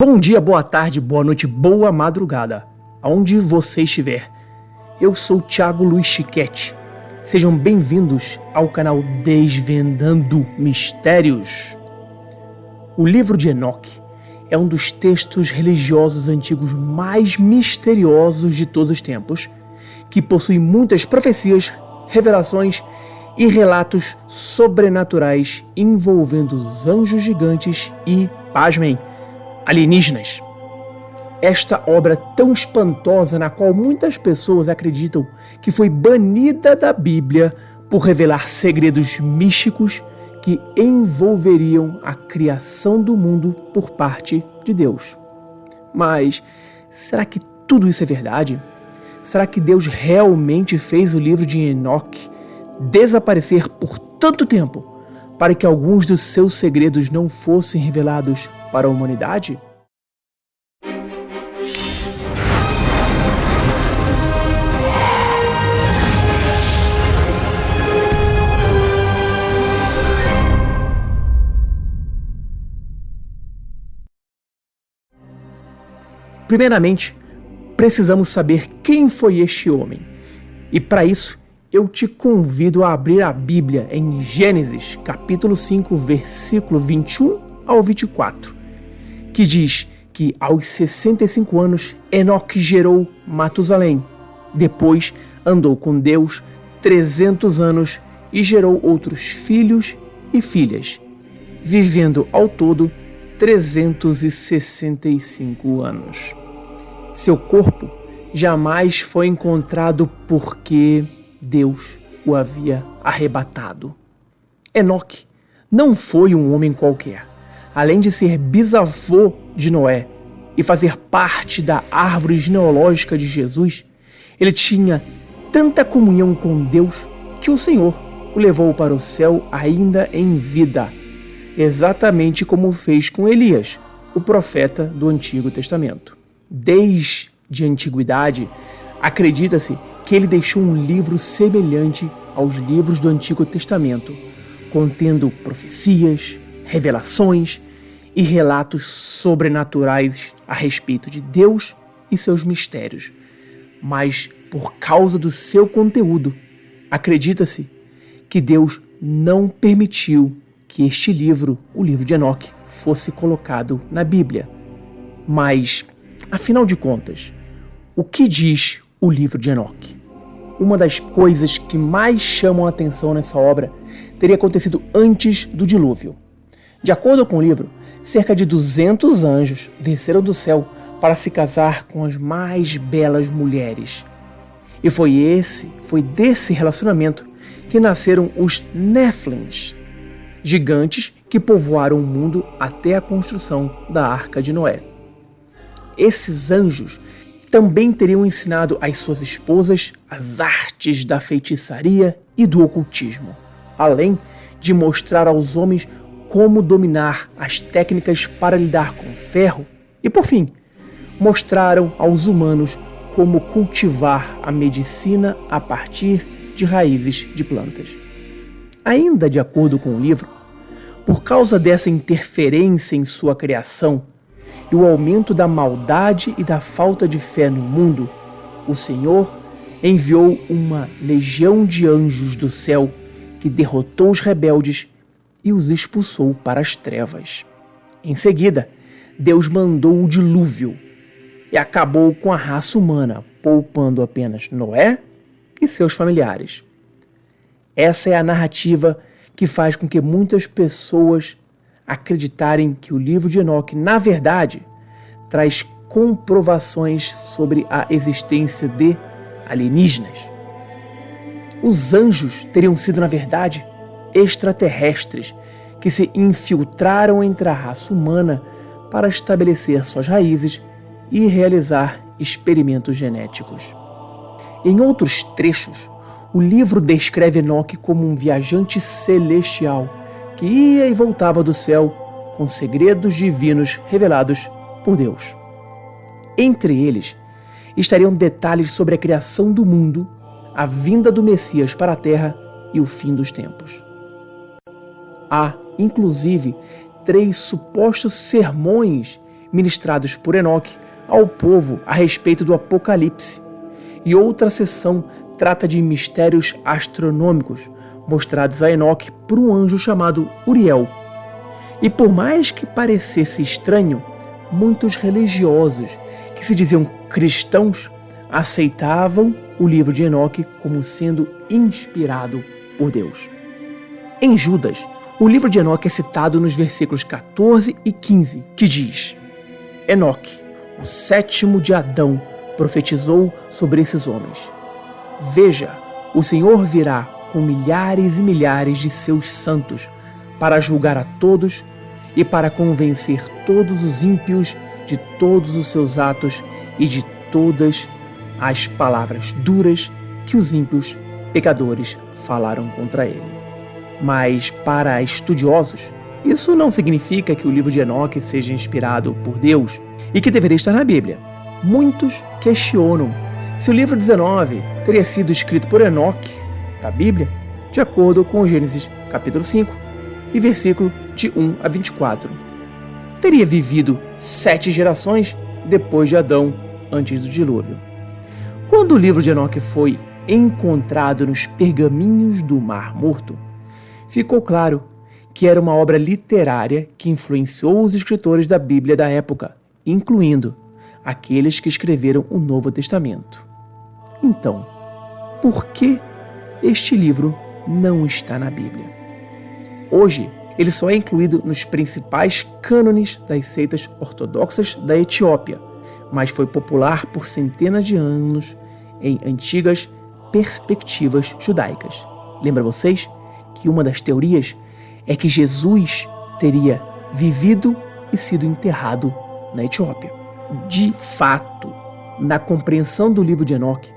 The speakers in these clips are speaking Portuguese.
Bom dia, boa tarde, boa noite, boa madrugada, aonde você estiver. Eu sou Thiago Luiz Chiquete. Sejam bem-vindos ao canal Desvendando Mistérios. O livro de Enoque é um dos textos religiosos antigos mais misteriosos de todos os tempos, que possui muitas profecias, revelações e relatos sobrenaturais envolvendo os anjos gigantes e, pasmem, alienígenas. Esta obra tão espantosa, na qual muitas pessoas acreditam que foi banida da Bíblia por revelar segredos místicos que envolveriam a criação do mundo por parte de Deus. Mas será que tudo isso é verdade? Será que Deus realmente fez o livro de Enoque desaparecer por tanto tempo para que alguns dos seus segredos não fossem revelados para a humanidade? Primeiramente, precisamos saber quem foi este homem. E para isso, eu te convido a abrir a Bíblia em Gênesis, capítulo 5, versículo 21 ao 24, que diz que aos 65 anos, Enoque gerou Matusalém. Depois andou com Deus 300 anos e gerou outros filhos e filhas, vivendo ao todo 365 anos. Seu corpo jamais foi encontrado porque Deus o havia arrebatado. Enoque não foi um homem qualquer. Além de ser bisavô de Noé e fazer parte da árvore genealógica de Jesus, ele tinha tanta comunhão com Deus que o Senhor o levou para o céu ainda em vida, exatamente como fez com Elias, o profeta do Antigo Testamento. Desde a antiguidade, acredita-se que ele deixou um livro semelhante aos livros do Antigo Testamento, contendo profecias, revelações e relatos sobrenaturais a respeito de Deus e seus mistérios. Mas, por causa do seu conteúdo, acredita-se que Deus não permitiu que este livro, o livro de Enoque, fosse colocado na Bíblia. Mas, afinal de contas, o que diz o livro de Enoque? Uma das coisas que mais chamam a atenção nessa obra teria acontecido antes do dilúvio. De acordo com o livro, cerca de 200 anjos desceram do céu para se casar com as mais belas mulheres. E foi desse relacionamento que nasceram os Néfilins, gigantes que povoaram o mundo até a construção da Arca de Noé. Esses anjos também teriam ensinado às suas esposas as artes da feitiçaria e do ocultismo, além de mostrar aos homens como dominar as técnicas para lidar com ferro e, por fim, mostraram aos humanos como cultivar a medicina a partir de raízes de plantas. Ainda de acordo com o livro, por causa dessa interferência em sua criação e o aumento da maldade e da falta de fé no mundo, o Senhor enviou uma legião de anjos do céu que derrotou os rebeldes e os expulsou para as trevas. Em seguida, Deus mandou o dilúvio e acabou com a raça humana, poupando apenas Noé e seus familiares. Essa é a narrativa que faz com que muitas pessoas acreditarem que o livro de Enoque, na verdade, traz comprovações sobre a existência de alienígenas. Os anjos teriam sido, na verdade, extraterrestres que se infiltraram entre a raça humana para estabelecer suas raízes e realizar experimentos genéticos. Em outros trechos, o livro descreve Enoque como um viajante celestial que ia e voltava do céu com segredos divinos revelados por Deus. Entre eles, estariam detalhes sobre a criação do mundo, a vinda do Messias para a Terra e o fim dos tempos. Há, inclusive, 3 supostos sermões ministrados por Enoque ao povo a respeito do Apocalipse. E outra sessão trata de mistérios astronômicos mostrados a Enoque por um anjo chamado Uriel. E por mais que parecesse estranho, muitos religiosos que se diziam cristãos aceitavam o livro de Enoque como sendo inspirado por Deus. Em Judas, o livro de Enoque é citado nos versículos 14 e 15, que diz: Enoque, o sétimo de Adão, profetizou sobre esses homens. Veja, o Senhor virá com milhares e milhares de seus santos para julgar a todos e para convencer todos os ímpios de todos os seus atos e de todas as palavras duras que os ímpios pecadores falaram contra ele. Mas para estudiosos, isso não significa que o livro de Enoque seja inspirado por Deus e que deveria estar na Bíblia. Muitos questionam se o livro 19 teria sido escrito por Enoque, da Bíblia, de acordo com Gênesis capítulo 5 e versículo de 1 a 24. Teria vivido 7 gerações depois de Adão, antes do dilúvio. Quando o livro de Enoque foi encontrado nos pergaminhos do Mar Morto, ficou claro que era uma obra literária que influenciou os escritores da Bíblia da época, incluindo aqueles que escreveram o Novo Testamento. Então, por que este livro não está na Bíblia? Hoje, ele só é incluído nos principais cânones das seitas ortodoxas da Etiópia, mas foi popular por centenas de anos em antigas perspectivas judaicas. Lembra vocês que uma das teorias é que Jesus teria vivido e sido enterrado na Etiópia? De fato, na compreensão do livro de Enoque,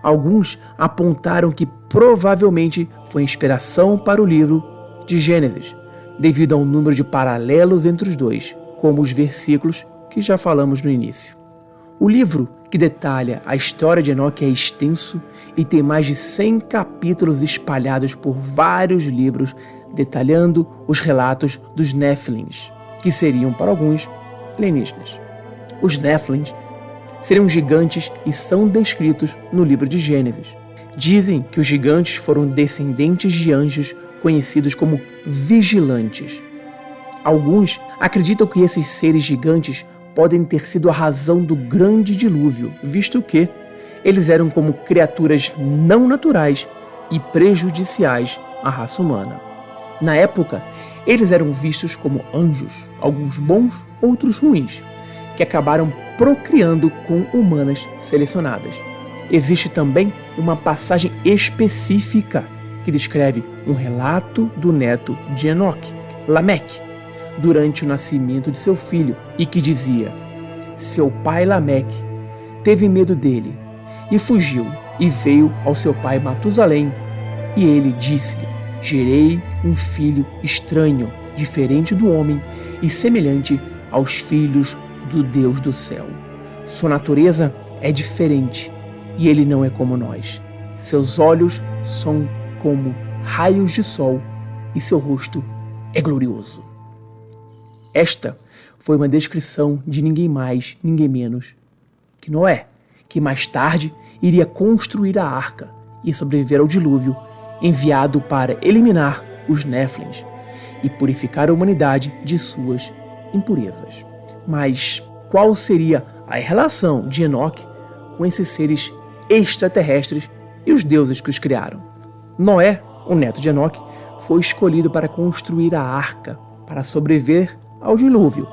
alguns apontaram que provavelmente foi inspiração para o livro de Gênesis, devido ao número de paralelos entre os dois, como os versículos que já falamos no início. O livro que detalha a história de Enoque é extenso e tem mais de 100 capítulos espalhados por vários livros, detalhando os relatos dos Néfilins, que seriam, para alguns, alienígenas. Os Néfilins seriam gigantes e são descritos no livro de Gênesis. Dizem que os gigantes foram descendentes de anjos conhecidos como vigilantes. Alguns acreditam que esses seres gigantes podem ter sido a razão do grande dilúvio, visto que eles eram como criaturas não naturais e prejudiciais à raça humana. Na época, eles eram vistos como anjos, alguns bons, outros ruins, que acabaram procriando com humanas selecionadas. Existe também uma passagem específica que descreve um relato do neto de Enoque, Lameque, durante o nascimento de seu filho, e que dizia: seu pai Lameque teve medo dele e fugiu e veio ao seu pai Matusalém, e ele disse-lhe: gerei um filho estranho, diferente do homem e semelhante aos filhos do Deus do céu. Sua natureza é diferente e ele não é como nós. Seus olhos são como raios de sol e seu rosto é glorioso. Esta foi uma descrição de ninguém mais, ninguém menos que Noé, que mais tarde iria construir a arca e sobreviver ao dilúvio, enviado para eliminar os Néfilins e purificar a humanidade de suas impurezas. Mas qual seria a relação de Enoque com esses seres extraterrestres e os deuses que os criaram? Noé, o neto de Enoque, foi escolhido para construir a arca para sobreviver ao dilúvio,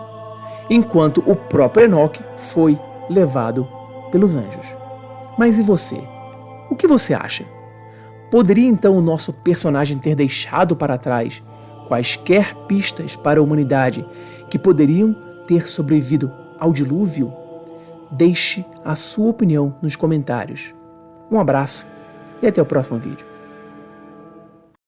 enquanto o próprio Enoque foi levado pelos anjos. Mas e você? O que você acha? Poderia então o nosso personagem ter deixado para trás quaisquer pistas para a humanidade que poderiam ter sobrevivido ao dilúvio? Deixe a sua opinião nos comentários. Um abraço e até o próximo vídeo.